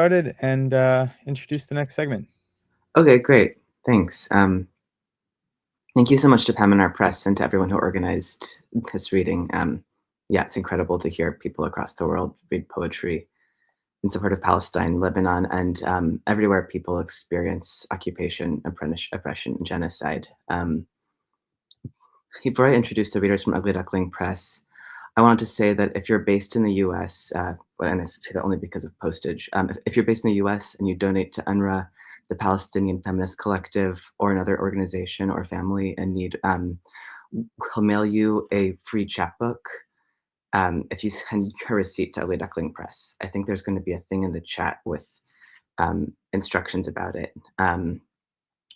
started and introduce the next segment. Okay, great. Thanks. Thank you so much to Peminar Press and to everyone who organized this reading. Yeah, it's incredible to hear people across the world read poetry in support of Palestine, Lebanon, and everywhere people experience occupation, oppression, and genocide. Before I introduce the readers from Ugly Duckling Press, I wanted to say that if you're based in the US, and I say that only because of postage, if you're based in the US and you donate to UNRWA, the Palestinian Feminist Collective, or another organization or family in need, we'll mail you a free chapbook if you send your receipt to Ugly Duckling Press. I think there's going to be a thing in the chat with instructions about it.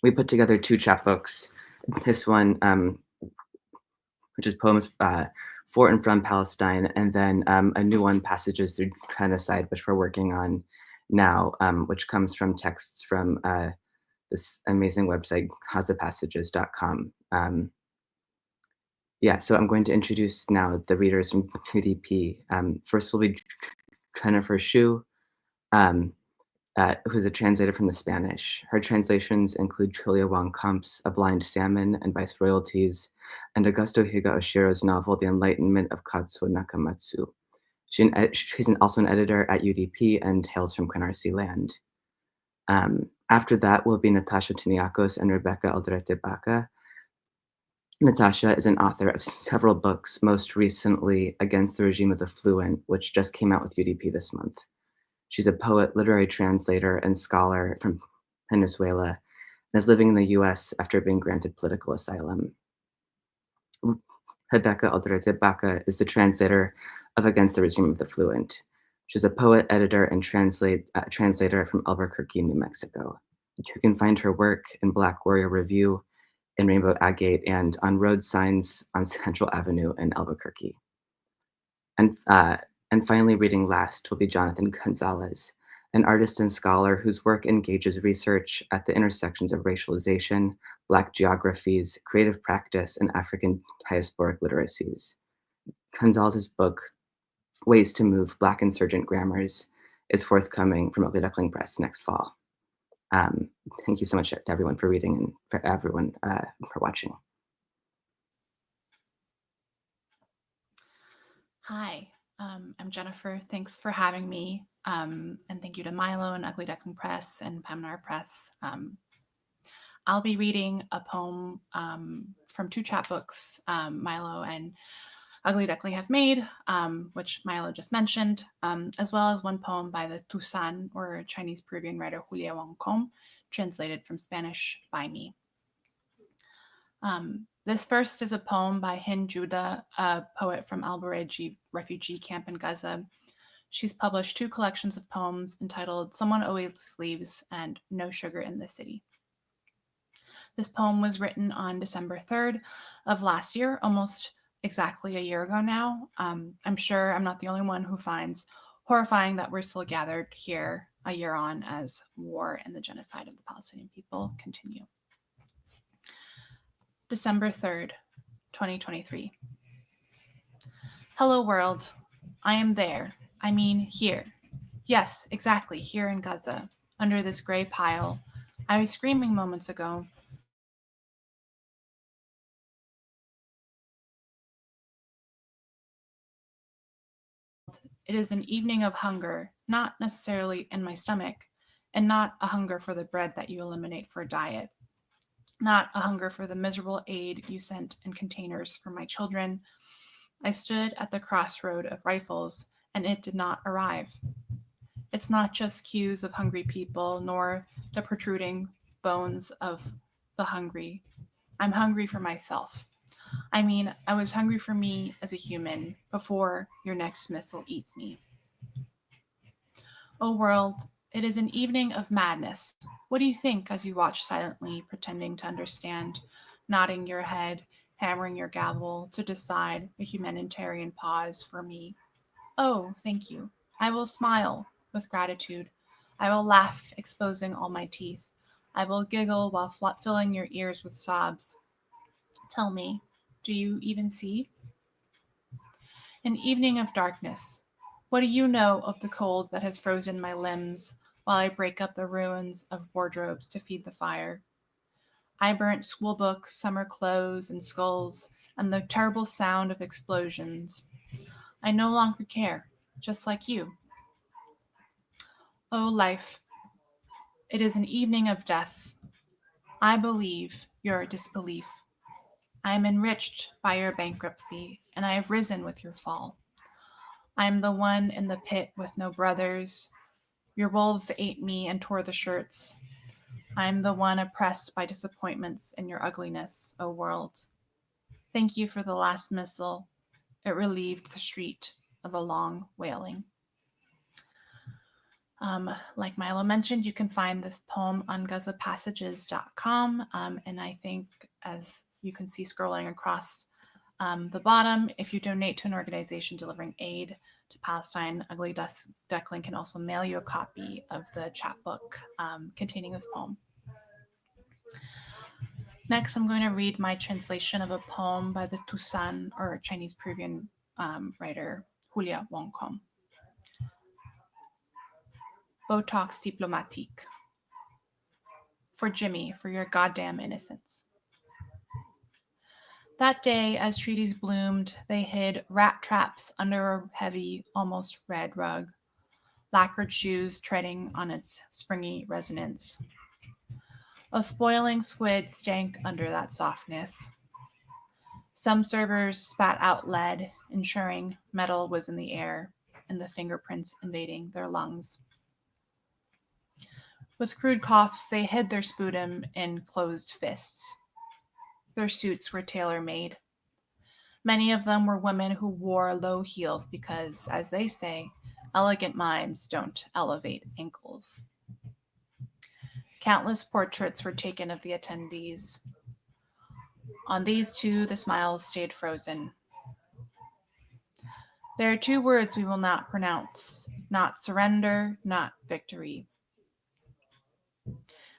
We put together two chapbooks. This one, which is poems for and from Palestine, and then a new one, Passages Through Genocide, which we're working on now, which comes from texts from this amazing website, GazaPassages.com. Yeah, so I'm going to introduce now the readers from UDP. First will be Jennifer Shu, who's a translator from the Spanish. Her translations include Julia Wong Comp's A Blind Salmon and Vice Royalties, and Augusto Higa Oshiro's novel The Enlightenment of Katsuo Nakamatsu. She's also an editor at UDP and hails from Canarsie Land. After that will be Natasha Tiniakos and Rebecca Aldrete Baca. Natasha is an author of several books, most recently Against the Regime of the Fluent, which just came out with UDP this month. She's a poet, literary translator, and scholar from Venezuela, and is living in the US after being granted political asylum. Rebecca Aldrete Baca is the translator of Against the Regime of the Fluent. She's a poet, editor, and translator from Albuquerque, New Mexico. You can find her work in Black Warrior Review, in Rainbow Agate, and on road signs on Central Avenue in Albuquerque. And finally, reading last will be Jonathan Gonzalez, an artist and scholar whose work engages research at the intersections of racialization, Black geographies, creative practice, and African diasporic literacies. Gonzalez's book, Ways to Move Black Insurgent Grammars, is forthcoming from Ugly Duckling Press next fall. Thank you so much to everyone for reading and for everyone for watching. Hi, I'm Jennifer. Thanks for having me. And thank you to Milo and Ugly Duckling Press and Peminar Press. I'll be reading a poem from two chapbooks Milo and Ugly Duckling have made, which Milo just mentioned, as well as one poem by the Tusan, or Chinese Peruvian writer Julia Wong Com, translated from Spanish by me. This first is a poem by Hind Judah, a poet from Al Bureji refugee camp in Gaza. She's published two collections of poems entitled Someone Always Leaves and No Sugar in the City. This poem was written on December 3rd of last year, almost exactly a year ago now. I'm sure I'm not the only one who finds horrifying that we're still gathered here a year on as war and the genocide of the Palestinian people continue. December 3rd, 2023. Hello, world. I am there. I mean, here. Yes, exactly, here in Gaza, under this gray pile. I was screaming moments ago. It is an evening of hunger, not necessarily in my stomach, and not a hunger for the bread that you eliminate for a diet, not a hunger for the miserable aid you sent in containers for my children. I stood at the crossroad of rifles, and it did not arrive. It's not just queues of hungry people, nor the protruding bones of the hungry. I'm hungry for myself. I mean, I was hungry for me as a human before your next missile eats me. O world, it is an evening of madness. What do you think as you watch silently, pretending to understand, nodding your head, hammering your gavel to decide a humanitarian pause for me? Oh, thank you. I will smile with gratitude. I will laugh, exposing all my teeth. I will giggle while filling your ears with sobs. Tell me, do you even see? An evening of darkness. What do you know of the cold that has frozen my limbs, while I break up the ruins of wardrobes to feed the fire. I burnt school books, summer clothes, and skulls, and the terrible sound of explosions. I no longer care, just like you. O life, it is an evening of death. I believe your disbelief. I am enriched by your bankruptcy, and I have risen with your fall. I am the one in the pit with no brothers. Your wolves ate me and tore the shirts. I am the one oppressed by disappointments and your ugliness, O world. Thank you for the last missile. It relieved the street of a long wailing. Like Milo mentioned, you can find this poem on GazaPassages.com. And I think, as you can see scrolling across the bottom, if you donate to an organization delivering aid to Palestine, Ugly Duckling can also mail you a copy of the chapbook containing this poem. Next, I'm going to read my translation of a poem by the Tusan, or Chinese Peruvian writer, Julia Wongkong. Botox diplomatique. For Jimmy, for your goddamn innocence. That day, as treaties bloomed, they hid rat traps under a heavy, almost red rug, lacquered shoes treading on its springy resonance. A spoiling squid stank under that softness. Some servers spat out lead, ensuring metal was in the air and the fingerprints invading their lungs. With crude coughs, they hid their sputum in closed fists. Their suits were tailor-made. Many of them were women who wore low heels because, as they say, elegant minds don't elevate ankles. Countless portraits were taken of the attendees. On these two, the smiles stayed frozen. There are two words we will not pronounce, not surrender, not victory.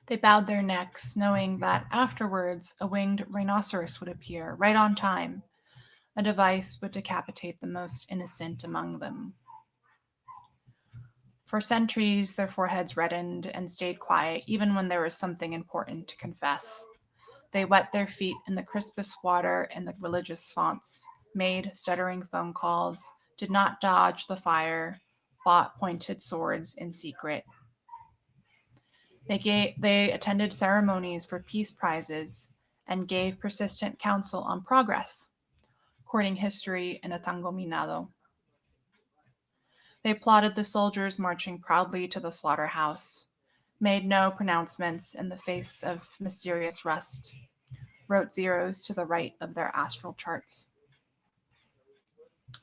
They bowed their necks, knowing that afterwards a winged rhinoceros would appear, right on time. A device would decapitate the most innocent among them. For centuries, their foreheads reddened and stayed quiet, even when there was something important to confess. They wet their feet in the crispest water in the religious fonts, made stuttering phone calls, did not dodge the fire, bought pointed swords in secret. They attended ceremonies for peace prizes and gave persistent counsel on progress, courting history in a tango minado. They plotted the soldiers marching proudly to the slaughterhouse, made no pronouncements in the face of mysterious rust, wrote zeros to the right of their astral charts.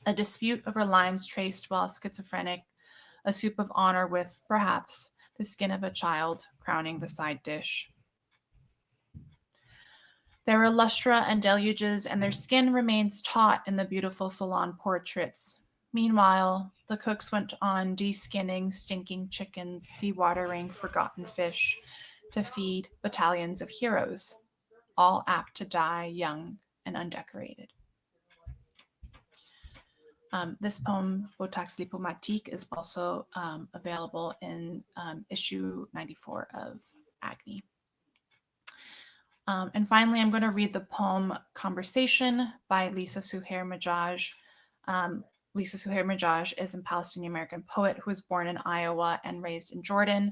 A dispute over lines traced while schizophrenic, a soup of honor with, perhaps, the skin of a child crowning the side dish. There were lustra and deluges, and their skin remains taut in the beautiful salon portraits. Meanwhile, the cooks went on de-skinning stinking chickens, dewatering forgotten fish to feed battalions of heroes, all apt to die young and undecorated. This poem, Botox diplomatique, is also available in issue 94 of Agni. And finally, I'm going to read the poem Conversation by Lisa Suhair Majaj. Lisa Suhair Majaj is a Palestinian American poet who was born in Iowa and raised in Jordan,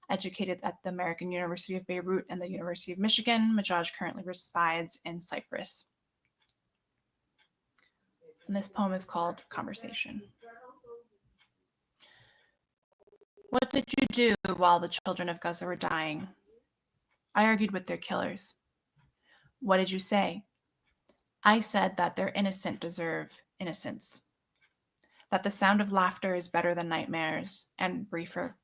educated at the American University of Beirut and the University of Michigan. Majaj currently resides in Cyprus. And this poem is called Conversation. What did you do while the children of Gaza were dying? I argued with their killers. What did you say? I said that their innocent deserve innocence, that the sound of laughter is better than nightmares and briefer,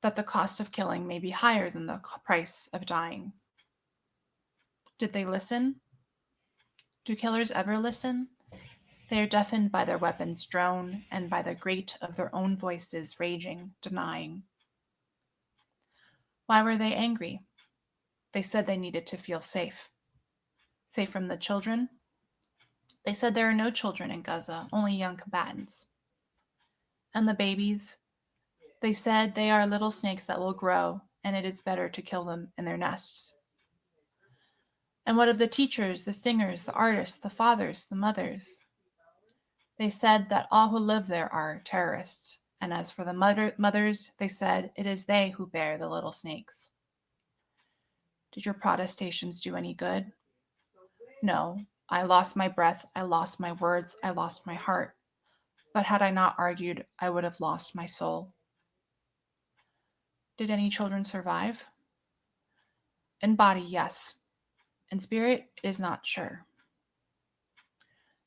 that the cost of killing may be higher than the price of dying. Did they listen? Do killers ever listen? They are deafened by their weapons' drone and by the grate of their own voices raging, denying. Why were they angry? They said they needed to feel safe. Safe from the children? They said there are no children in Gaza, only young combatants. And the babies? They said they are little snakes that will grow, and it is better to kill them in their nests. And what of the teachers, the singers, the artists, the fathers, the mothers? They said that all who live there are terrorists. And as for the mothers, they said it is they who bear the little snakes. Did your protestations do any good? No. I lost my breath, I lost my words, I lost my heart. But had I not argued, I would have lost my soul. Did any children survive? In body, yes. In spirit, it is not sure.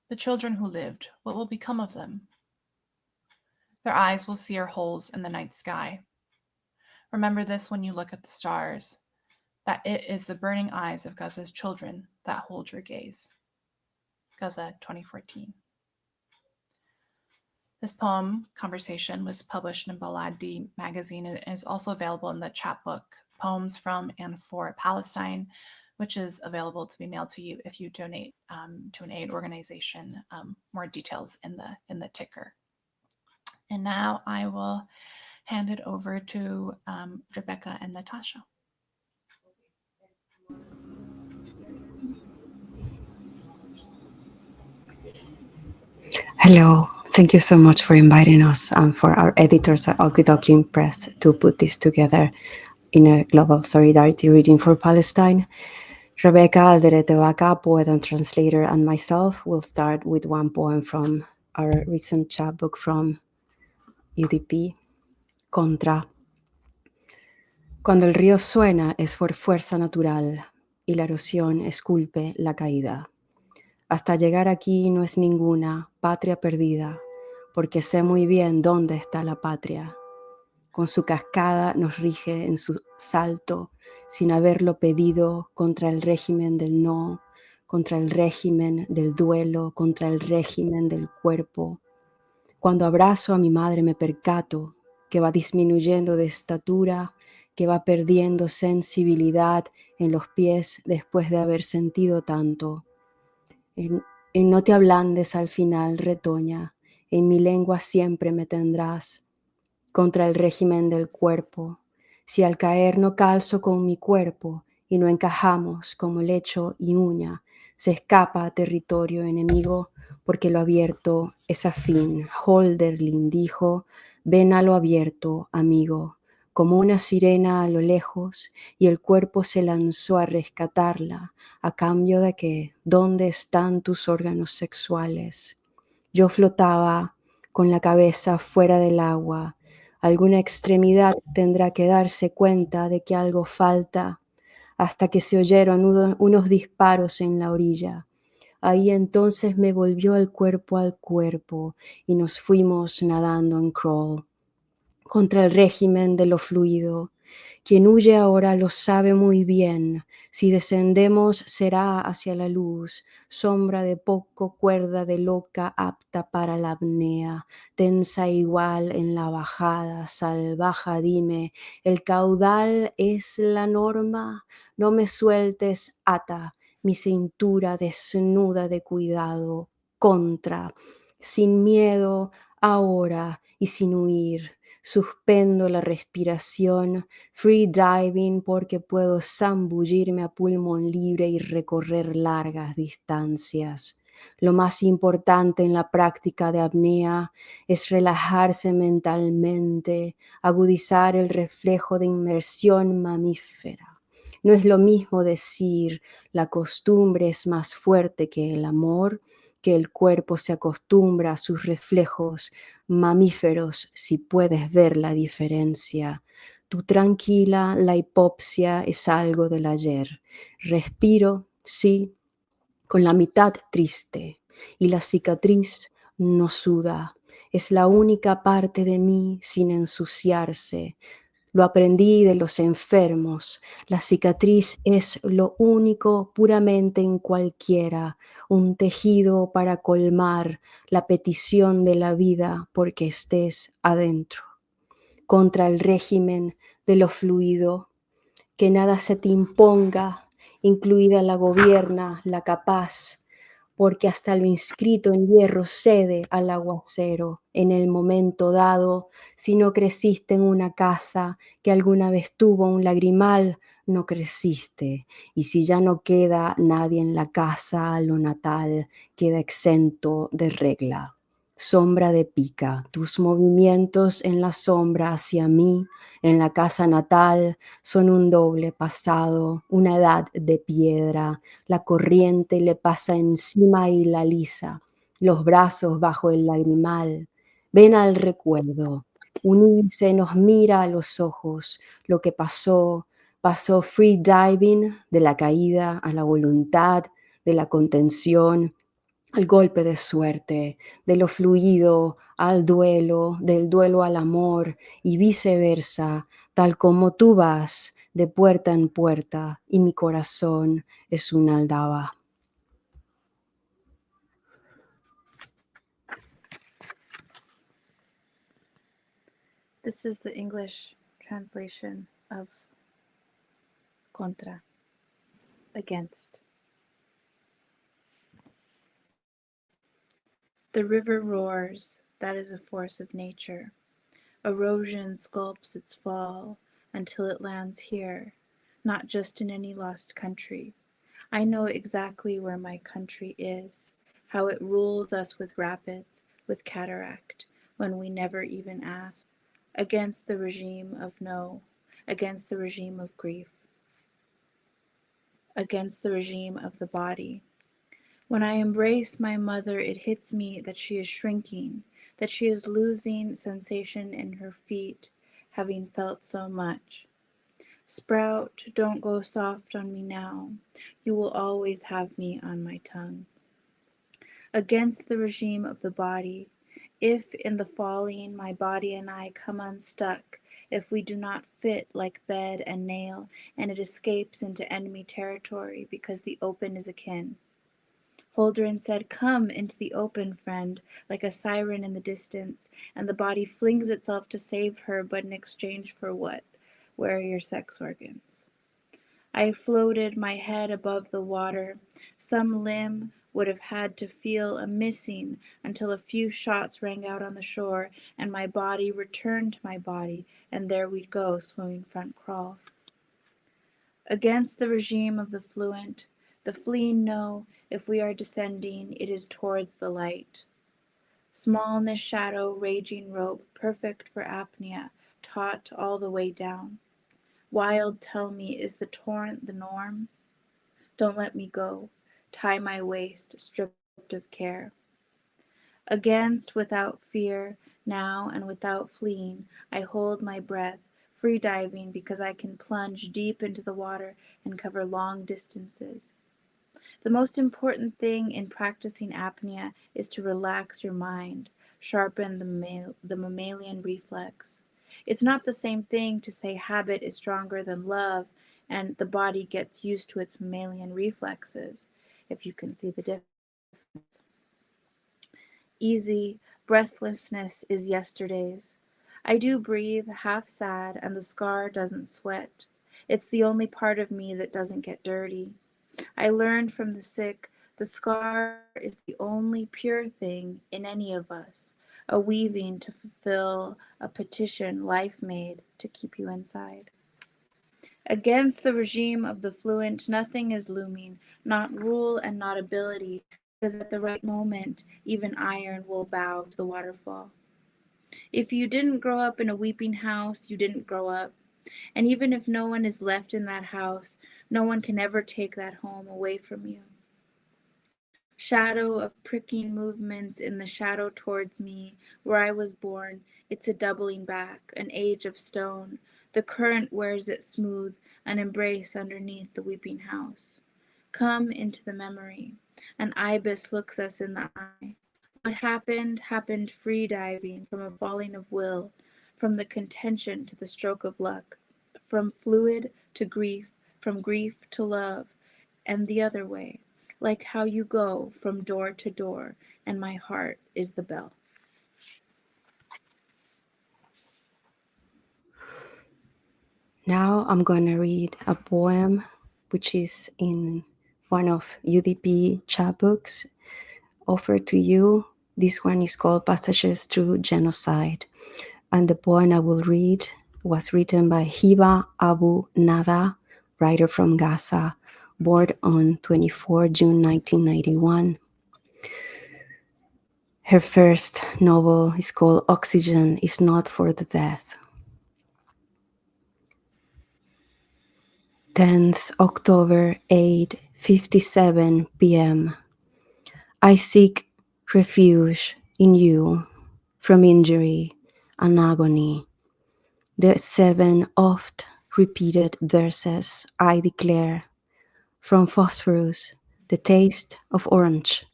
The children who lived, what will become of them? Their eyes will sear holes in the night sky. Remember this when you look at the stars, that it is the burning eyes of Gaza's children that hold your gaze. Gaza, 2014. This poem, Conversation, was published in Baladi magazine and is also available in the chapbook Poems from and for Palestine, which is available to be mailed to you if you donate to an aid organization. More details in the ticker. And now I will hand it over to Rebecca and Natasha. Hello, thank you so much for inviting us and for our editors at Ugly Duckling Press to put this together in a global solidarity reading for Palestine. Rebecca Alderete Vaca, poet and translator, and myself will start with one poem from our recent chapbook from UDP, Contra. Cuando el río suena es por fuerza natural y la erosión esculpe la caída. Hasta llegar aquí no es ninguna patria perdida, porque sé muy bien dónde está la patria. Con su cascada nos rige en su salto, sin haberlo pedido, contra el régimen del no, contra el régimen del duelo, contra el régimen del cuerpo. Cuando abrazo a mi madre me percato que va disminuyendo de estatura, que va perdiendo sensibilidad en los pies después de haber sentido tanto. En no te ablandes al final, retoña, en mi lengua siempre me tendrás. Contra el régimen del cuerpo, si al caer no calzo con mi cuerpo y no encajamos como lecho y uña, se escapa a territorio enemigo porque lo abierto es afín. Holderlin dijo, ven a lo abierto, amigo, como una sirena a lo lejos, y el cuerpo se lanzó a rescatarla, a cambio de que, ¿dónde están tus órganos sexuales? Yo flotaba con la cabeza fuera del agua. Alguna extremidad tendrá que darse cuenta de que algo falta, hasta que se oyeron unos disparos en la orilla. Ahí entonces me volvió el cuerpo al cuerpo y nos fuimos nadando en crawl. Contra el régimen de lo fluido. Quien huye ahora lo sabe muy bien. Si descendemos será hacia la luz, sombra de poco, cuerda de loca apta para la apnea, tensa igual en la bajada, salvaja dime, ¿el caudal es la norma? No me sueltes, ata, mi cintura desnuda de cuidado, contra, sin miedo, ahora y sin huir. Suspendo la respiración, free diving porque puedo zambullirme a pulmón libre y recorrer largas distancias. Lo más importante en la práctica de apnea es relajarse mentalmente, agudizar el reflejo de inmersión mamífera. No es lo mismo decir la costumbre es más fuerte que el amor, que el cuerpo se acostumbra a sus reflejos mamíferos, si puedes ver la diferencia. Tú tranquila, la hipopsia es algo del ayer. Respiro, sí, con la mitad triste, y la cicatriz no suda. Es la única parte de mí sin ensuciarse. Lo aprendí de los enfermos. La cicatriz es lo único puramente en cualquiera, un tejido para colmar la petición de la vida porque estés adentro. Contra el régimen de lo fluido, que nada se te imponga, incluida la gobierna, la capaz, porque hasta lo inscrito en hierro cede al aguacero en el momento dado. Si no creciste en una casa que alguna vez tuvo un lagrimal, no creciste. Y si ya no queda nadie en la casa, lo natal queda exento de regla. Sombra de pica, tus movimientos en la sombra hacia mí, en la casa natal, son un doble pasado, una edad de piedra. La corriente le pasa encima y la lisa, los brazos bajo el lagrimal. Ven al recuerdo, unirse nos mira a los ojos, lo que pasó, pasó free diving, de la caída a la voluntad, de la contención al golpe de suerte, de lo fluido al duelo, del duelo al amor y viceversa, tal como tú vas de puerta en puerta y mi corazón es una aldaba. This is the English translation of contra, against. The river roars, that is a force of nature. Erosion sculpts its fall until it lands here, not just in any lost country. I know exactly where my country is, how it rules us with rapids, with cataract, when we never even ask. Against the regime of no, against the regime of grief, against the regime of the body. When I embrace my mother, it hits me that she is shrinking, that she is losing sensation in her feet, having felt so much. Sprout, don't go soft on me now. You will always have me on my tongue. Against the regime of the body, if in the falling my body and I come unstuck, if we do not fit like bed and nail, and it escapes into enemy territory because the open is akin. Holdren said, "Come into the open, friend," like a siren in the distance, and the body flings itself to save her, but in exchange for what? Where are your sex organs? I floated my head above the water. Some limb would have had to feel a missing until a few shots rang out on the shore, and my body returned to my body, and there we'd go, swimming front crawl. Against the regime of the fluent, the fleeing know, if we are descending, it is towards the light. Smallness shadow, raging rope, perfect for apnea, taut all the way down. Wild, tell me, is the torrent the norm? Don't let me go. Tie my waist, stripped of care. Against, without fear, now and without fleeing, I hold my breath, free diving because I can plunge deep into the water and cover long distances. The most important thing in practicing apnea is to relax your mind, sharpen the mammalian reflex. It's not the same thing to say habit is stronger than love and the body gets used to its mammalian reflexes, if you can see the difference. Easy, breathlessness is yesterday's. I do breathe half sad and the scar doesn't sweat. It's the only part of me that doesn't get dirty. I learned from the sick, the scar is the only pure thing in any of us, a weaving to fulfill a petition life made to keep you inside. Against the regime of the fluent, nothing is looming, not rule and not ability, because at the right moment, even iron will bow to the waterfall. If you didn't grow up in a weeping house, you didn't grow up. And even if no one is left in that house, no one can ever take that home away from you. Shadow of pricking movements in the shadow towards me, where I was born, it's a doubling back, an age of stone. The current wears it smooth, an embrace underneath the weeping house. Come into the memory. An ibis looks us in the eye. What happened, happened free diving from a falling of will, from the contention to the stroke of luck, from fluid to grief, from grief to love, and the other way, like how you go from door to door, and my heart is the bell. Now I'm going to read a poem which is in one of UDP chapbooks. offer to you, this one is called Passages Through Genocide. And the poem I will read was written by Hiba Abu Nada, writer from Gaza, born on 24 June 1991. Her first novel is called Oxygen is Not for the Deaf. 10th October, 8:57 p.m. I seek refuge in you from injury and agony. The 7 oft repeated verses I declare from phosphorus, the taste of orange,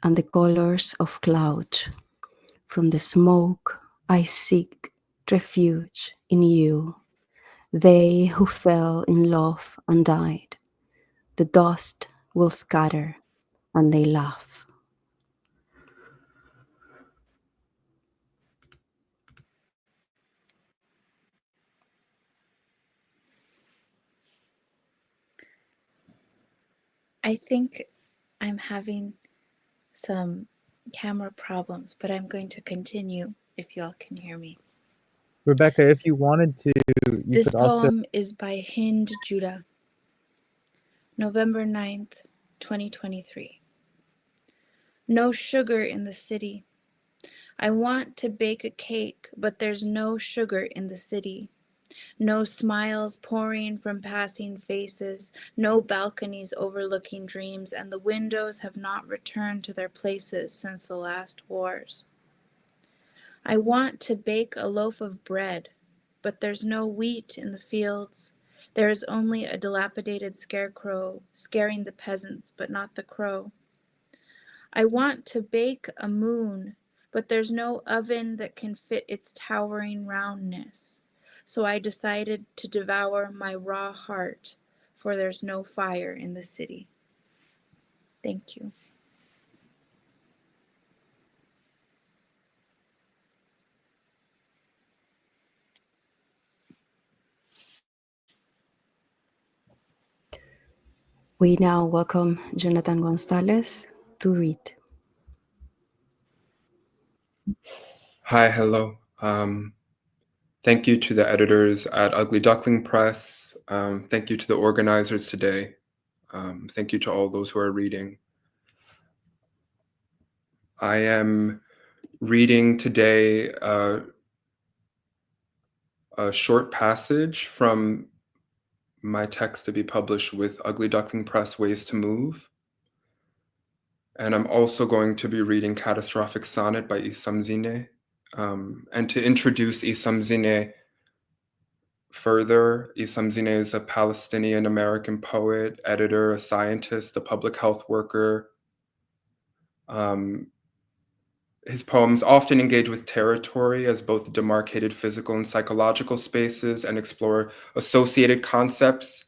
and the colors of cloud. From the smoke I seek refuge in you. They who fell in love and died, the dust will scatter and they laugh. I think I'm having some camera problems, but I'm going to continue if y'all can hear me. Rebecca, if you wanted to, you This could also. poem is by Hind Judah, November 9th, 2023. No sugar in the city. I want to bake a cake, but there's no sugar in the city. No smiles pouring from passing faces, no balconies overlooking dreams, and the windows have not returned to their places since the last wars. I want to bake a loaf of bread, but there's no wheat in the fields. There is only a dilapidated scarecrow scaring the peasants, but not the crow. I want to bake a moon, but there's no oven that can fit its towering roundness. So I decided to devour my raw heart, for there's no fire in the city. Thank you. We now welcome Jonathan Gonzalez to read. Hi, hello. Thank you to the editors at Ugly Duckling Press. Thank you to the organizers today. Thank you to all those who are reading. I am reading today a short passage from my text to be published with Ugly Duckling Press, Ways to Move. And I'm also going to be reading Catastrophic Sonnet by Issam Zine. And to introduce Issam Zine further, Issam Zine is a Palestinian-American poet, editor, a scientist, a public health worker. His poems often engage with territory as both demarcated physical and psychological spaces and explore associated concepts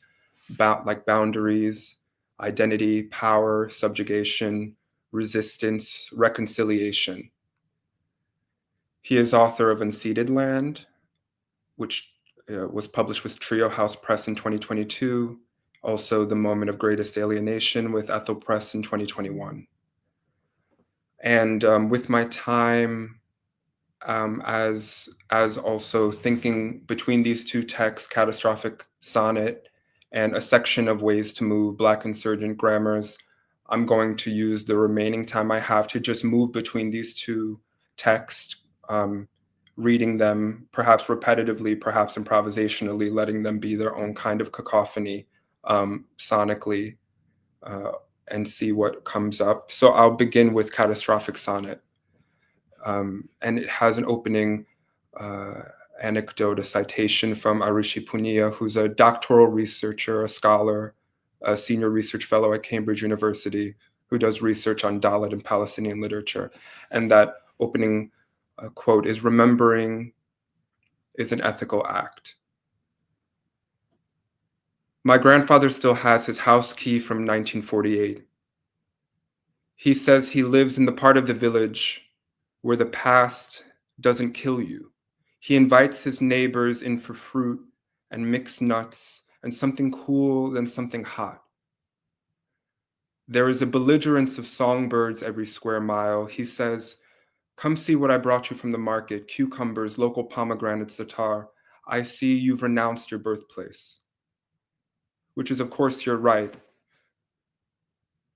like boundaries, identity, power, subjugation, resistance, reconciliation. He is author of Unceded Land, which was published with Trio House Press in 2022, also The Moment of Greatest Alienation with Ethel Press in 2021. And with my time as also thinking between these two texts, Catastrophic Sonnet and a section of Ways to Move, Black Insurgent Grammars, I'm going to use the remaining time I have to just move between these two texts, reading them perhaps repetitively, perhaps improvisationally, letting them be their own kind of cacophony sonically, and see what comes up. So I'll begin with Catastrophic Sonnet. And it has an opening anecdote, a citation from Arushi Punia, who's a doctoral researcher, a scholar, a senior research fellow at Cambridge University, who does research on Dalit and Palestinian literature. And that opening quote is, "Remembering is an ethical act." My grandfather still has his house key from 1948. He says he lives in the part of the village where the past doesn't kill you. He invites his neighbors in for fruit and mixed nuts and something cool and something hot. There is a belligerence of songbirds every square mile. He says, "Come see what I brought you from the market, cucumbers, local pomegranate zatar. I see you've renounced your birthplace." Which is, of course, your right.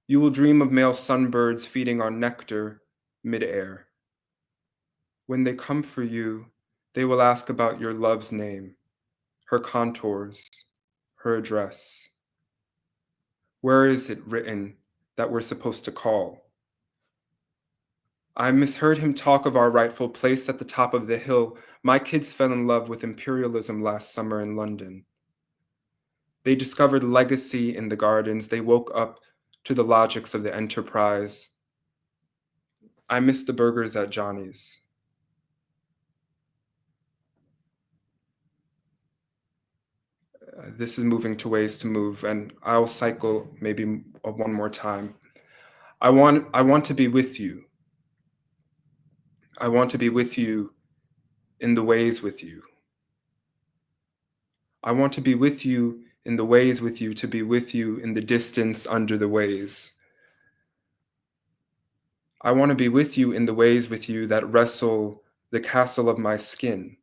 You will dream of male sunbirds feeding on nectar mid-air. When they come for you, they will ask about your love's name, her contours, her address. Where is it written that we're supposed to call? I misheard him talk of our rightful place at the top of the hill. My kids fell in love with imperialism last summer in London. They discovered legacy in the gardens. They woke up to the logics of the enterprise. I miss the burgers at Johnny's. This is moving to ways to move, and I'll cycle maybe one more time. I want to be with you. I want to be with you in the ways with you. I want to be with you in the ways with you, to be with you in the distance under the ways. I want to be with you in the ways with you that wrestle the castle of my skin.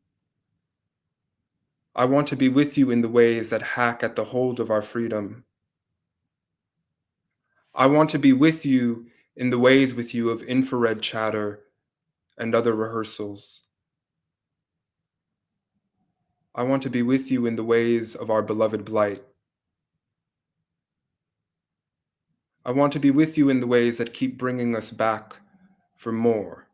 I want to be with you in the ways that hack at the hold of our freedom. I want to be with you in the ways with you of infrared chatter and other rehearsals. I want to be with you in the ways of our beloved blight. I want to be with you in the ways that keep bringing us back for more.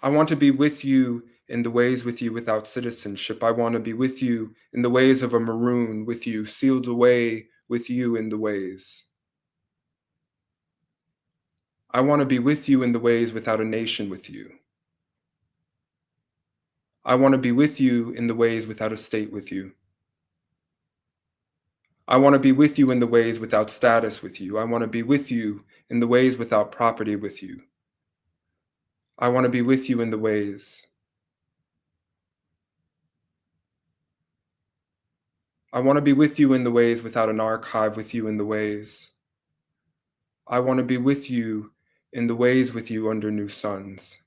I want to be with you in the ways with you without citizenship. I want to be with you in the ways of a maroon, with you, sealed away with you in the ways. I want to be with you in the ways without a nation with you. I want to be with you in the ways without a state with you. I want to be with you in the ways without status with you. I want to be with you in the ways without property with you. I want to be with you in the ways. I want to be with you in the ways without an archive with you in the ways. I want to be with you in the ways with you under new suns.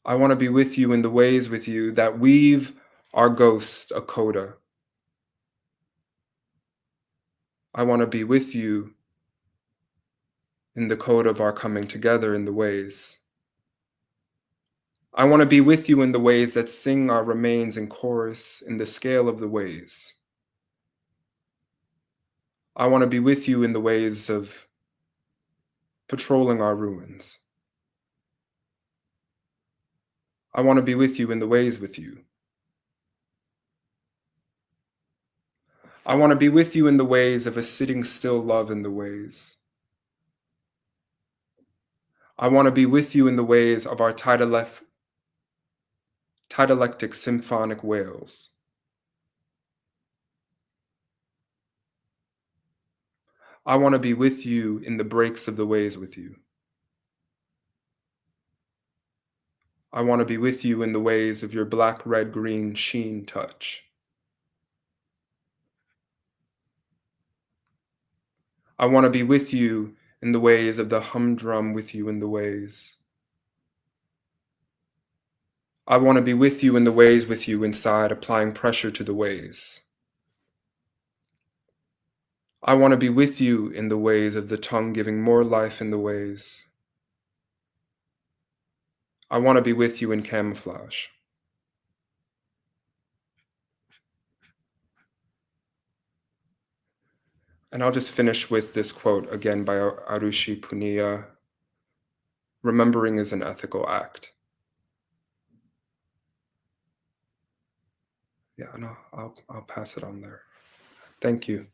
I want to be with you in the ways with you that weave our ghost a coda. I want to be with you in the code of our coming together in the ways. I want to be with you in the ways that sing our remains in chorus in the scale of the ways. I want to be with you in the ways of patrolling our ruins. I want to be with you in the ways with you. I want to be with you in the ways of a sitting still love in the ways. I want to be with you in the ways of our dialectic symphonic wails. I want to be with you in the breaks of the ways with you. I want to be with you in the ways of your black, red, green sheen touch. I want to be with you in the ways of the humdrum with you in the ways. I want to be with you in the ways with you inside, applying pressure to the ways. I want to be with you in the ways of the tongue giving more life in the ways. I want to be with you in camouflage. And I'll just finish with this quote again by Arushi Puniya. Remembering is an ethical act. Yeah, no, I'll pass it on there. Thank you.